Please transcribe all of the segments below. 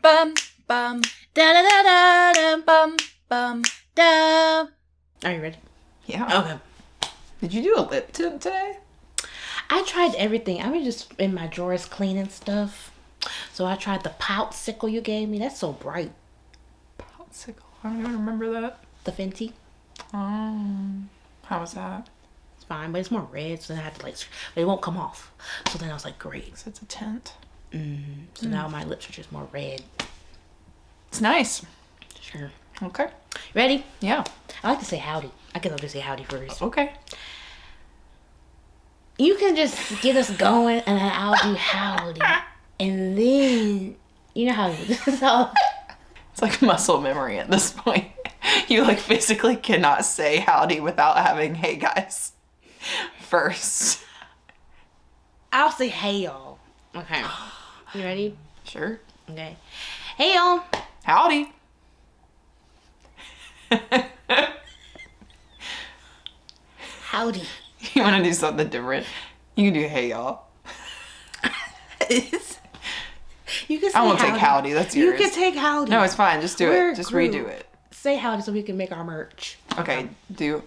Bum, bum, da da da da da, bum, bum, da. Are you ready? Yeah. Okay. Did you do a lip tip today? I tried everything. I was just in my drawers cleaning stuff. So I tried the popsicle you gave me. That's so bright. Popsicle. I don't even remember that. The Fenty. How was that? It's fine, but it's more red, so then I had to but it won't come off. So then I was like, great. So it's a tint. So now my lips are just more red. It's nice. Sure. Okay. Ready? Yeah. I like to say howdy. I guess I'll just say howdy first. Okay. You can just get us going, and then I'll do howdy. And then, you know how this is all. It's like muscle memory at this point. You like physically cannot say howdy without having hey guys first. I'll say hey y'all. Okay. You ready? Sure. Okay. Hey y'all. Howdy. Howdy. You want to do something different? You can do hey y'all. You can say I won't howdy. take howdy. That's yours. You can take howdy. No, it's fine. Just do We're it. Just group. redo it. Say howdy so we can make our merch. Okay. Do.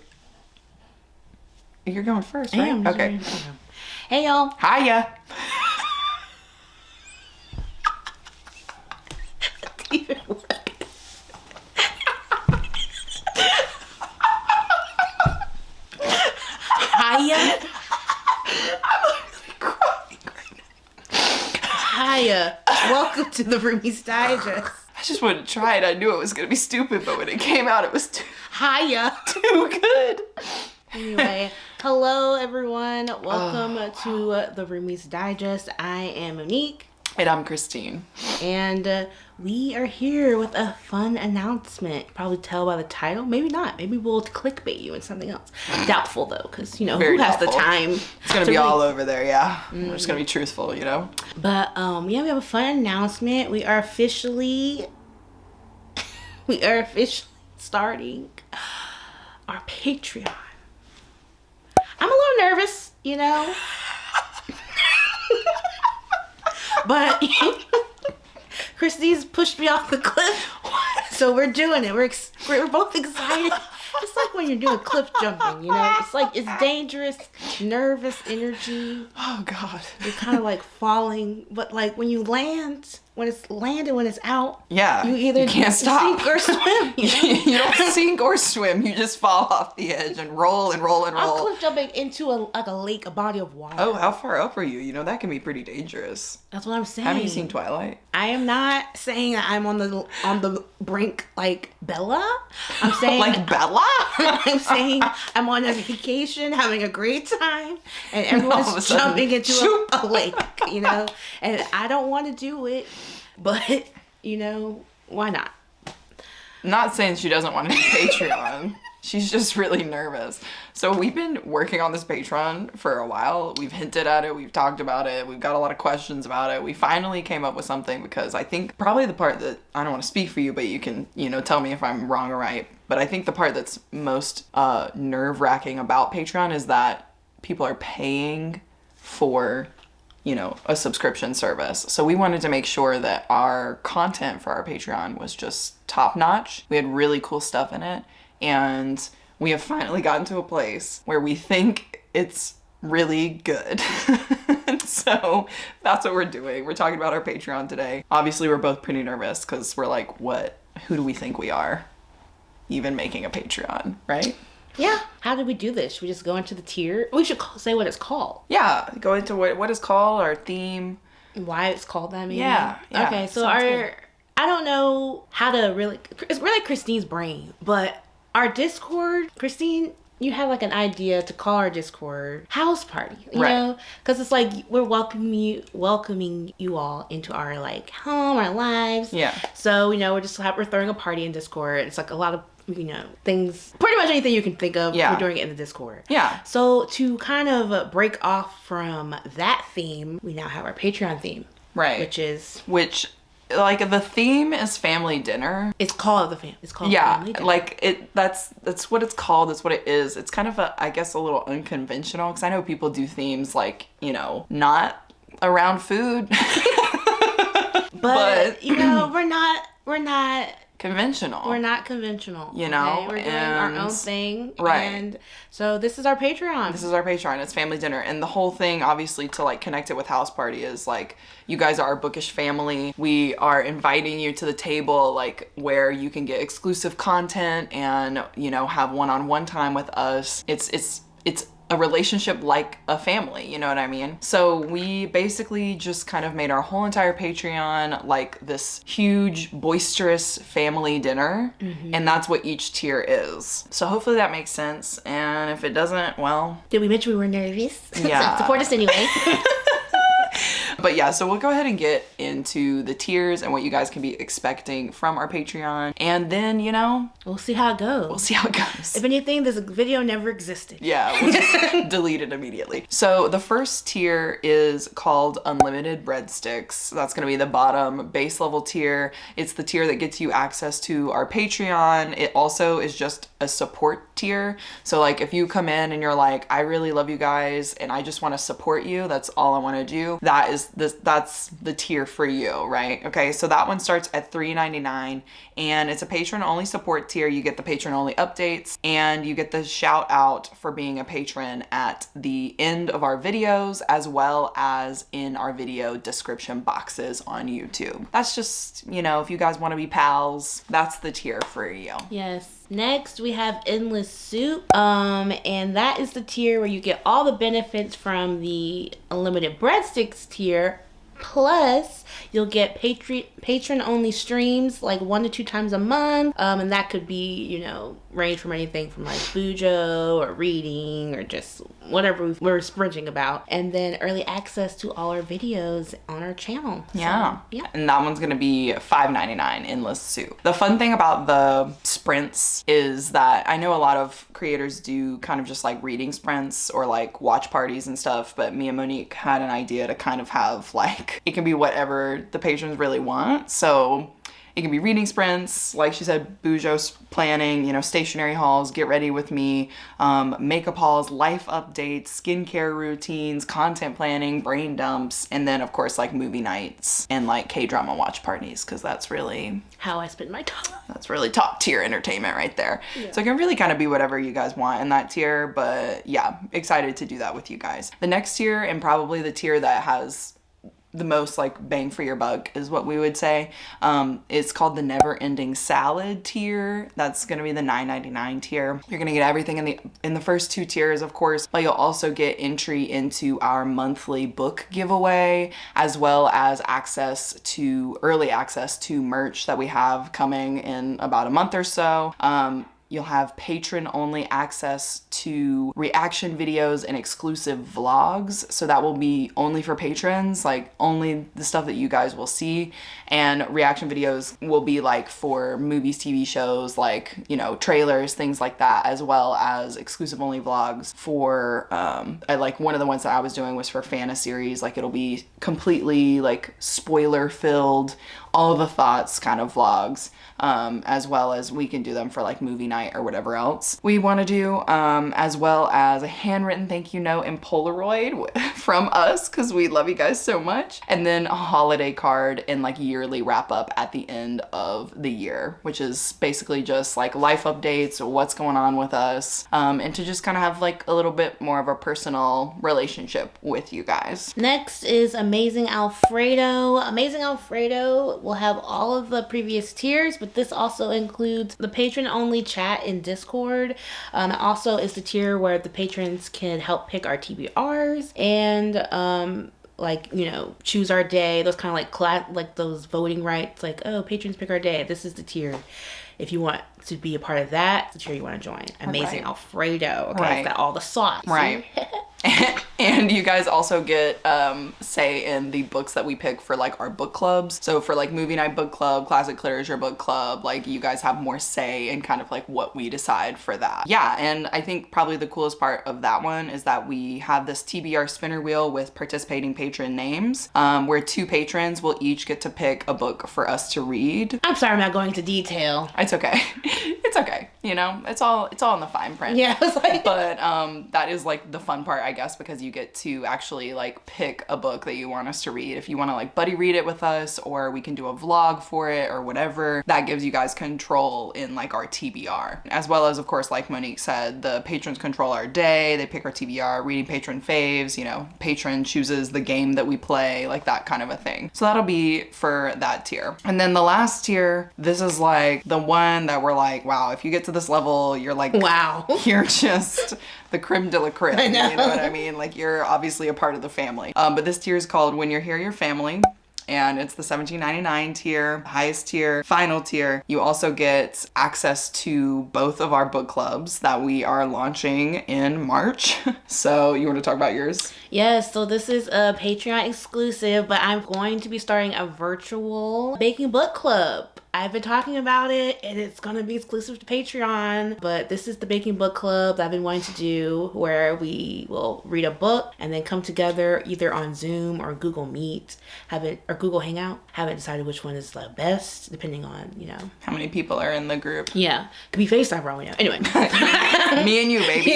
You're going first, I right? am. Okay. Hey y'all. Hiya. Even worse. Hiya. Hiya. Welcome to the Roomies Digest. I just wanted to try it. I knew it was going to be stupid, but when it came out, it was Hiya. too good. Anyway, hello everyone. Welcome to the Roomies Digest. I am Monique. And I'm Christine. And we are here with a fun announcement. Probably tell by the title. Maybe not. Maybe we'll clickbait you into something else. Doubtful though, because you know, Very who has doubtful. the time? It's going to be all over there, yeah. We're just going to be truthful, you know? But yeah, we have a fun announcement. We are officially starting our Patreon. I'm a little nervous, you know. But Christy's pushed me off the cliff. So we're doing it. We're both excited. It's like when you're doing cliff jumping, you know? It's like, it's dangerous, nervous energy. Oh, God. You're kind of like falling. But like when you land, when it's landed, when it's out, Yeah. you either can't stop. sink or swim. You know? You don't sink or swim. You just fall off the edge and roll and roll and I'm roll. cliff jumping into a lake, a body of water. Oh, how far up are you? You know, that can be pretty dangerous. That's what I'm saying. Haven't you seen Twilight? I am not saying that I'm on the brink like Bella. I'm saying Like Bella? I'm saying I'm on a vacation, having a great time, and all of a everyone's sudden, jumping into shoop. a lake, you know. And I don't want to do it, but you know, why not? Not saying she doesn't want to do Patreon. She's just really nervous. So we've been working on this Patreon for a while. We've hinted at it. We've talked about it. We've got a lot of questions about it. We finally came up with something because I think probably the part that, I don't want to speak for you, but you can, you know, tell me if I'm wrong or right. But I think the part that's most nerve-wracking about Patreon is that people are paying for, you know, a subscription service. So we wanted to make sure that our content for our Patreon was just top-notch. We had really cool stuff in it. And we have finally gotten to a place where we think it's really good. So that's what we're doing. We're talking about our Patreon today. Obviously, we're both pretty nervous because we're like, who do we think we are? Even making a Patreon, right? Yeah. How did we do this? Should we just go into the tier? We should say what it's called. Yeah, go into what is called our theme. Why it's called that, maybe? Yeah. Okay, so I don't know how to really, it's really Christine's brain, but our Discord, Christine, you have like an idea to call our Discord house party, you know? Because it's like we're welcoming you all into our like home, our lives. Yeah. So, you know, we're throwing a party in Discord. It's like a lot of, you know, things, pretty much anything you can think of, we're doing it in the Discord. Yeah. So to kind of break off from that theme, we now have our Patreon theme. Right. Which like the theme is family dinner. It's called family dinner. Like that's what it's called. That's what it is. It's kind of I guess a little unconventional because I know people do themes like, you know, not around food. But you know, we're not conventional. We're not conventional. You know? Okay? We're doing our own thing. Right. And so this is our Patreon. This is our Patreon. It's family dinner. And the whole thing, obviously, to like connect it with House Party is like, you guys are our bookish family. We are inviting you to the table, like where you can get exclusive content and, you know, have one-on-one time with us. It's a relationship like a family, you know what I mean? So we basically just kind of made our whole entire Patreon like this huge, boisterous family dinner, and that's what each tier is. So hopefully that makes sense, and if it doesn't, well... Did we mention we were nervous? Yeah. So support us anyway. But yeah, so we'll go ahead and get into the tiers and what you guys can be expecting from our Patreon. And then, you know... We'll see how it goes. We'll see how it goes. If anything, this video never existed. Yeah, we'll just delete it immediately. So the first tier is called Unlimited Breadsticks. That's going to be the bottom base level tier. It's the tier that gets you access to our Patreon. It also is just a support tier. So like if you come in and you're like, I really love you guys and I just want to support you, that's all I want to do, that's the tier for you, right? Okay, so that one starts at $3.99 and it's a patron only support tier. You get the patron only updates and you get the shout out for being a patron at the end of our videos as well as in our video description boxes on YouTube. That's just, you know, if you guys want to be pals, that's the tier for you. Yes. Next, we have Endless Soup, and that is the tier where you get all the benefits from the Unlimited Breadsticks tier, plus you'll get patron-only streams like 1 to 2 times a month, and that could be, you know, range from anything from like Bujo or reading or just whatever we're springing about, and then early access to all our videos on our channel. Yeah. So, yeah. And that one's gonna be $5.99 Endless Soup. The fun thing about the sprints is that I know a lot of creators do kind of just like reading sprints or like watch parties and stuff, but me and Monique had an idea to kind of have like, it can be whatever the patrons really want. So it can be reading sprints, like she said, Bujo planning, you know, stationery hauls, get ready with me, makeup hauls, life updates, skincare routines, content planning, brain dumps, and then of course like movie nights and like K-drama watch parties, because that's really how I spend my time. That's really top tier entertainment right there. Yeah. So it can really kind of be whatever you guys want in that tier, but yeah, excited to do that with you guys. The next tier, and probably the tier that has the most like bang for your buck is what we would say. It's called the Never Ending Salad tier. That's gonna be the $9.99 tier. You're gonna get everything in the first 2 tiers, of course, but you'll also get entry into our monthly book giveaway, as well as early access to merch that we have coming in about a month or so. You'll have patron only access to reaction videos and exclusive vlogs. So that will be only for patrons, like only the stuff that you guys will see. And reaction videos will be like for movies, TV shows, like, you know, trailers, things like that, as well as exclusive only vlogs for, like one of the ones that I was doing was for Fana series. Like it'll be completely like spoiler filled, all the thoughts kind of vlogs. As well as we can do them for like movie night or whatever else we want to do, as well as a handwritten thank you note in Polaroid from us because we love you guys so much, and then a holiday card and like yearly wrap up at the end of the year, which is basically just like life updates, what's going on with us, and to just kind of have like a little bit more of a personal relationship with you guys. Next is Amazing Alfredo. Amazing Alfredo will have all of the previous tiers, but this also includes the patron only chat in Discord. It also is the tier where the patrons can help pick our TBRs and like, you know, choose our day, those kind of like those voting rights, like, oh, patrons pick our day, this is the tier. If you want to be a part of that, it's the tier you want to join. Amazing Alfredo. Okay, right. It's got all the sauce. Right. And you guys also get say in the books that we pick for like our book clubs. So for like movie night book club, classic literature book club, like you guys have more say in kind of like what we decide for that. Yeah, and I think probably the coolest part of that one is that we have this TBR spinner wheel with participating patron names, where 2 patrons will each get to pick a book for us to read. I'm sorry I'm not going into detail. It's okay. It's it's okay. You know, it's all in the fine print. Yeah, I was like, but that is like the fun part, I guess, because you get to actually like pick a book that you want us to read. If you want to like buddy read it with us, or we can do a vlog for it or whatever, that gives you guys control in like our TBR. As well as, of course, like Monique said, the patrons control our day. They pick our TBR, reading patron faves, you know, patron chooses the game that we play, like that kind of a thing. So that'll be for that tier. And then the last tier, this is like the one that we're like, wow, if you get to this level, you're like, wow, you're just the creme de la creme. I know. You know what I mean? Like, you're obviously a part of the family. But this tier is called When You're Here, Your Family. And it's the $17.99 tier, highest tier, final tier. You also get access to both of our book clubs that we are launching in March. So you want to talk about yours? Yes, so this is a Patreon exclusive, but I'm going to be starting a virtual baking book club. I've been talking about it, and it's going to be exclusive to Patreon, but this is the baking book club that I've been wanting to do, where we will read a book and then come together either on Zoom or Google Meet, or Google Hangout. Haven't decided which one is the best, depending on, you know, how many people are in the group. Yeah, could be FaceTime for all we know. Anyway. Me and you, baby.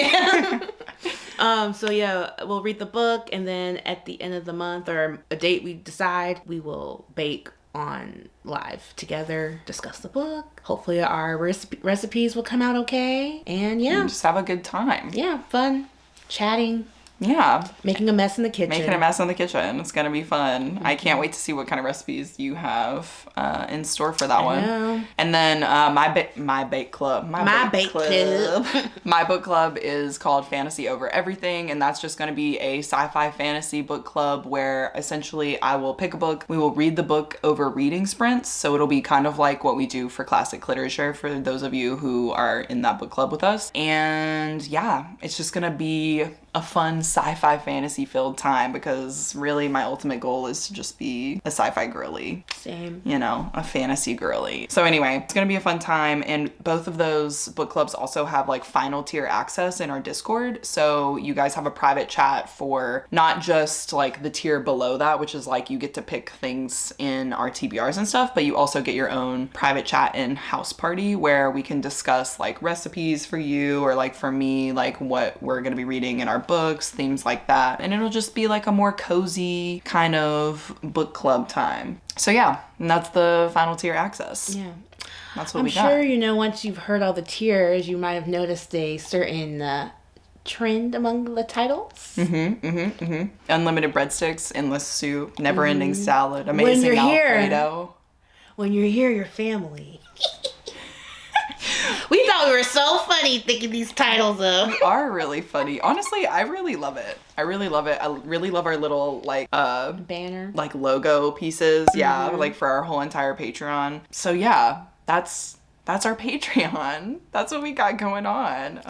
Yeah. So yeah, we'll read the book, and then at the end of the month or a date we decide, we will bake on live together, discuss the book. Hopefully our recipes will come out okay. And yeah. And just have a good time. Yeah, fun, chatting. Yeah. Making a mess in the kitchen. Making a mess in the kitchen. It's going to be fun. Mm-hmm. I can't wait to see what kind of recipes you have in store for that one. Know. And then my bake club. My bake club. My book club is called Fantasy Over Everything. And that's just going to be a sci-fi fantasy book club where essentially I will pick a book. We will read the book over reading sprints. So it'll be kind of like what we do for classic literature for those of you who are in that book club with us. And yeah, it's just going to be a fun sci-fi fantasy filled time, because really my ultimate goal is to just be a sci-fi girly. Same. You know, a fantasy girly. So anyway, it's gonna be a fun time, and both of those book clubs also have like final tier access in our Discord. So you guys have a private chat for not just like the tier below that, which is like you get to pick things in our TBRs and stuff, but you also get your own private chat in House Party where we can discuss like recipes for you, or like for me, like what we're gonna be reading in our books, themes like that. And it'll just be like a more cozy kind of book club time. So yeah, and that's the final tier access. Yeah. That's what we got. I'm sure, you know, once you've heard all the tiers, you might have noticed a certain trend among the titles. Unlimited breadsticks, endless soup, never-ending salad, amazing Alfredo. When you're here, your family. We thought we were so funny thinking these titles up. We are really funny. Honestly, I really love it. I really love it. I really love our little like banner, like logo pieces. Yeah, like for our whole entire Patreon. So yeah, that's our Patreon. That's what we got going on.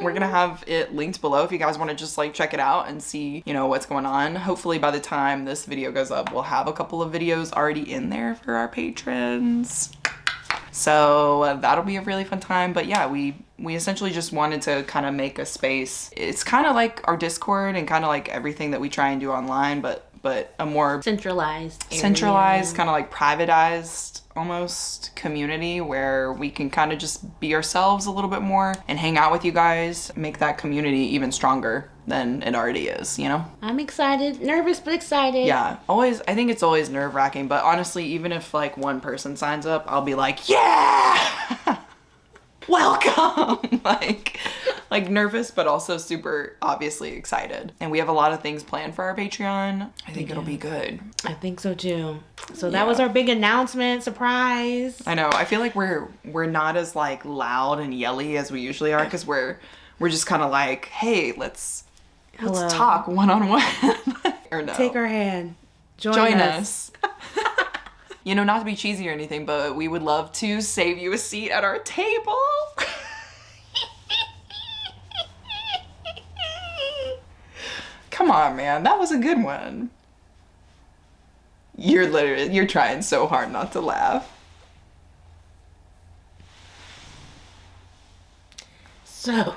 We're gonna have it linked below if you guys want to just like check it out and see, you know, what's going on. Hopefully by the time this video goes up, we'll have a couple of videos already in there for our patrons. So that'll be a really fun time. But yeah, we essentially just wanted to kind of make a space. It's kind of like our Discord and kind of like everything that we try and do online, but a more centralized, kind of like privatized almost community where we can kind of just be ourselves a little bit more and hang out with you guys, make that community even stronger than it already is, you know? I'm excited, nervous, but excited. Yeah, I think it's always nerve-wracking, but honestly, even if like one person signs up, I'll be like, yeah! Welcome! like nervous, but also super obviously excited. And we have a lot of things planned for our Patreon. I think it'll be good. I think so too. So that was our big announcement, surprise. I know. I feel like we're not as like loud and yelly as we usually are, because we're just kind of like, hey, let's talk one-on-one. Or no. Take our hand. Join us. You know, not to be cheesy or anything, but we would love to save you a seat at our table. Come on, man. That was a good one. You're trying so hard not to laugh. So,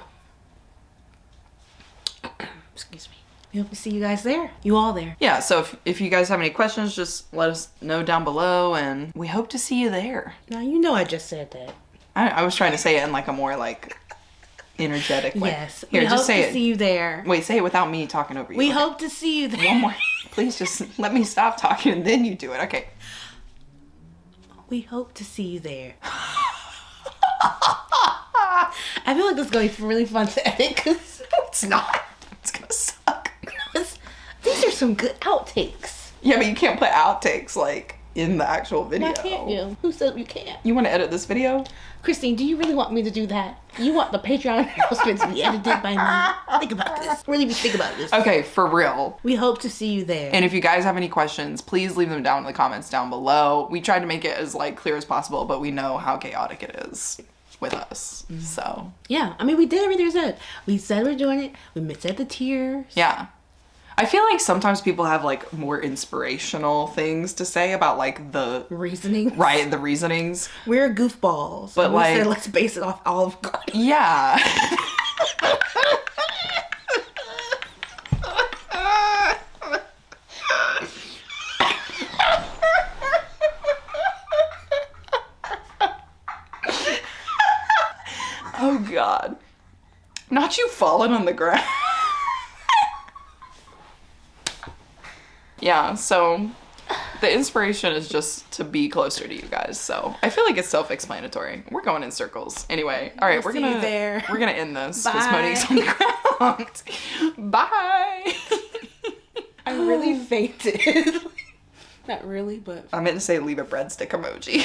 excuse me. We hope to see you guys there. You all there. Yeah, so if you guys have any questions, just let us know down below, and we hope to see you there. Now, you know I just said that. I was trying to say it in like a more like energetic way. Yes. Here, we just hope say to it. see you there. Wait, say it without me talking over you. We Okay. hope to see you there. One more. Please just let me stop talking and then you do it. Okay. We hope to see you there. I feel like this is going to be really fun to edit because It's not. It's gonna suck. these are some good outtakes. Yeah, but you can't put outtakes like in the actual video. Why can't you? Who said you can't? You want to edit this video? Christine, do you really want me to do that? You want the Patreon announcements to be edited by me? Think about this. Really think about this. Okay, for real. We hope to see you there. And if you guys have any questions, please leave them down in the comments down below. We tried to make it as like clear as possible, but we know how chaotic it is with us. So yeah, I mean, we did everything we said. We said we're doing it. We said the tiers. yeah. I feel like sometimes people have like more inspirational things to say about like the Reasoning. right, the reasonings. We're goofballs. But And we like- said, let's base it off Olive Garden. Yeah. Oh God. Not you falling on the ground. Yeah, so the inspiration is just to be closer to you guys. So I feel like it's self-explanatory. We're going in circles. Anyway, all right, We'll we're see you there. gonna end this because Bye. Monique's on the ground. Bye. I really fainted. Not really, but I meant to say leave a breadstick emoji.